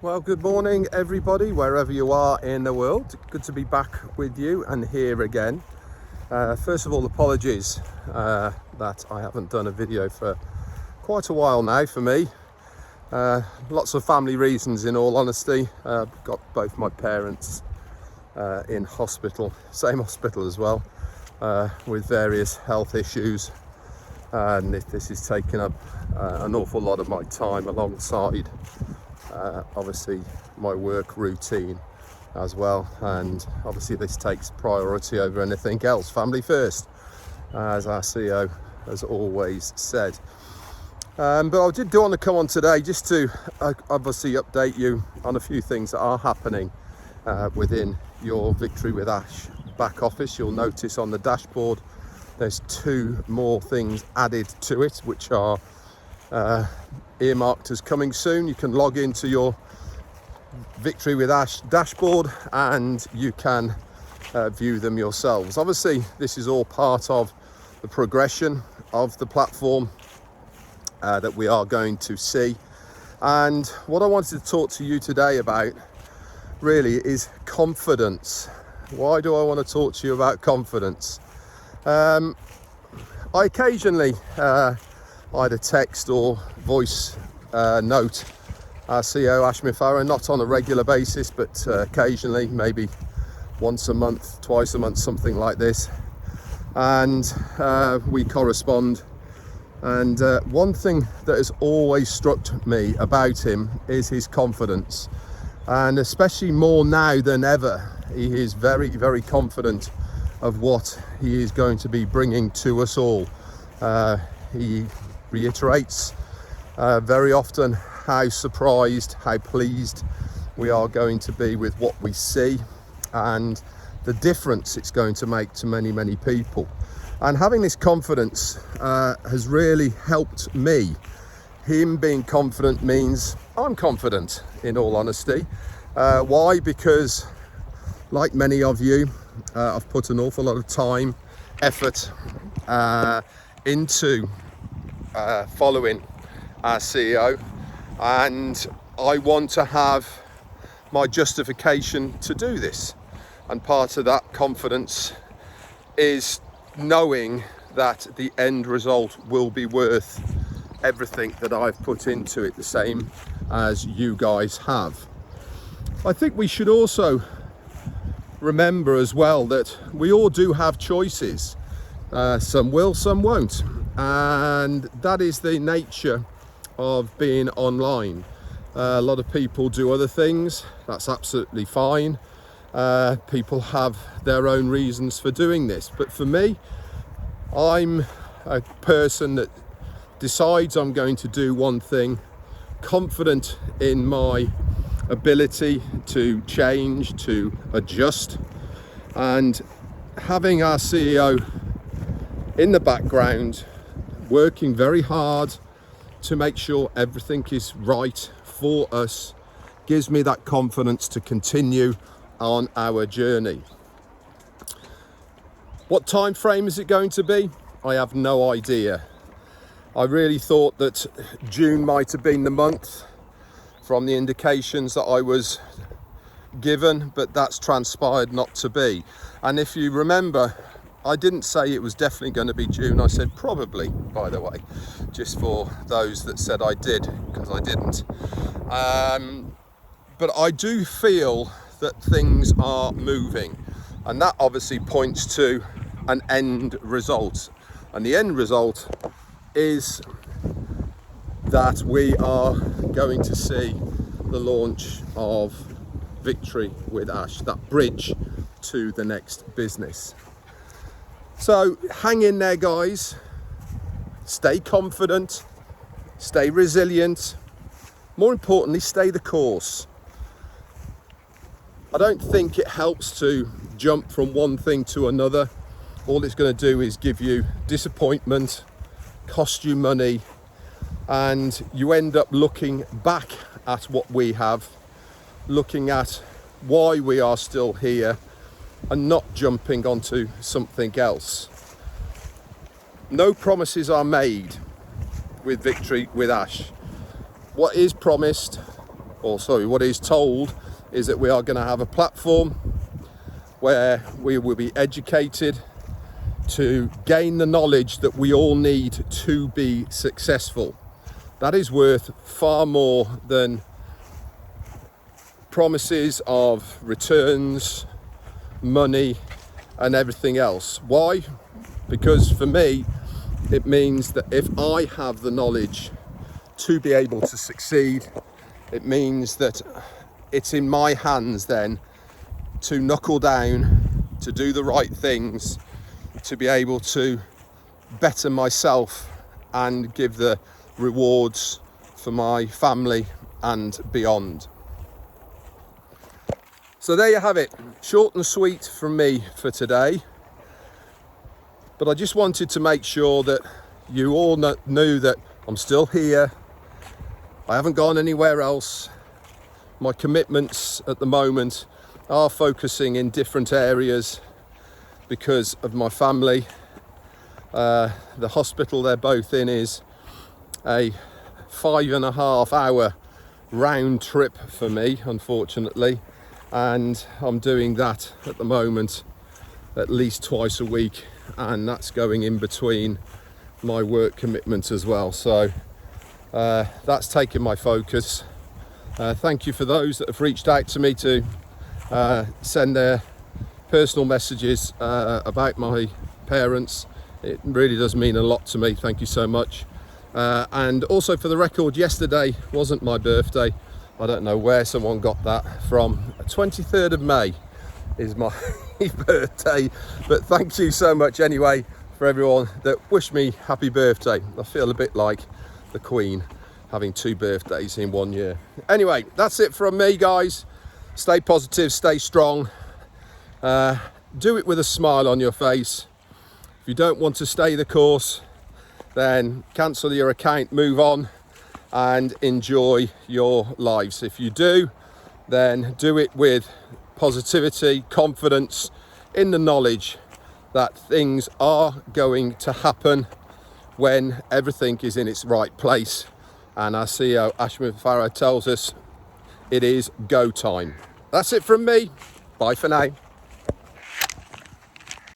Well, good morning everybody, wherever you are in the world. Good to be back with you and here again. First of all, apologies that I haven't done a video for quite a while now for me. Lots of family reasons, in all honesty. Got both my parents in hospital, same hospital as well, with various health issues. And this is taking up an awful lot of my time alongside obviously my work routine as well, and obviously this takes priority over anything else. Family first, as our CEO has always said. But I did want to come on today just to obviously update you on a few things that are happening within your Victory with Ash back office. You'll notice on the dashboard there's 2 more things added to it, which are earmarked as coming soon. You can log into your Victory with Ash dashboard and you can view them yourselves. Obviously this is all part of the progression of the platform that we are going to see, and what I wanted to talk to you today about really is confidence. Why do I want to talk to you about confidence? I occasionally either text or voice note our CEO Ash Farah, not on a regular basis, but occasionally, maybe once a month, twice a month, something like this, and we correspond. And one thing that has always struck me about him is his confidence, and especially more now than ever, he is very, very confident of what he is going to be bringing to us all. He reiterates very often how surprised, how pleased we are going to be with what we see and the difference it's going to make to many, many people. And having this confidence has really helped me. Him being confident means I'm confident, in all honesty. Why? Because like many of you, I've put an awful lot of time, effort into following our CEO, and I want to have my justification to do this, and part of that confidence is knowing that the end result will be worth everything that I've put into it, the same as you guys have. I think we should also remember as well that we all do have choices. Some will, some won't, and that is the nature of being online. A lot of people do other things. That's absolutely fine. People have their own reasons for doing this, but for me, I'm a person that decides I'm going to do one thing, confident in my ability to change, to adjust, and having our CEO in the background working very hard to make sure everything is right for us gives me that confidence to continue on our journey. What time frame is it going to be? I have no idea. I really thought that June might have been the month from the indications that I was given, but that's transpired not to be. And if you remember, I didn't say it was definitely going to be June. I said probably, by the way, just for those that said I did, because I didn't. But I do feel that things are moving, and that obviously points to an end result. And the end result is that we are going to see the launch of Victory with Ash, that bridge to the next business. So hang in there, guys. Stay confident, stay resilient. More importantly, stay the course. I don't think it helps to jump from one thing to another. All it's going to do is give you disappointment, cost you money, and you end up looking back at what we have, looking at why we are still here and not jumping onto something else. No promises are made with Victory with Ash. What is promised or sorry, what is told is that we are going to have a platform where we will be educated to gain the knowledge that we all need to be successful. That is worth far more than promises of returns, money, and everything else. Why? Because for me, it means that if I have the knowledge to be able to succeed, it means that it's in my hands then to knuckle down, to do the right things, to be able to better myself and give the rewards for my family and beyond. So there you have it, short and sweet from me for today. But I just wanted to make sure that you all knew that I'm still here. I haven't gone anywhere else. My commitments at the moment are focusing in different areas because of my family. The hospital they're both in is a 5.5 hour round trip for me, unfortunately, and I'm doing that at the moment at least twice a week, and that's going in between my work commitments as well. So that's taken my focus. Thank you for those that have reached out to me to send their personal messages about my parents. It really does mean a lot to me. Thank you so much. And also, for the record, yesterday wasn't my birthday. I don't know where someone got that from. 23rd of May is my birthday, but thank you so much anyway for everyone that wished me happy birthday. I feel a bit like the Queen having 2 birthdays in 1 year. Anyway, that's it from me, guys. Stay positive, stay strong. Do it with a smile on your face. If you don't want to stay the course, then cancel your account, move on and enjoy your lives. If you do, then do it with positivity, confidence, in the knowledge that things are going to happen when everything is in its right place. And our CEO Ashman Farah tells us it is go time. That's it from me. Bye for now.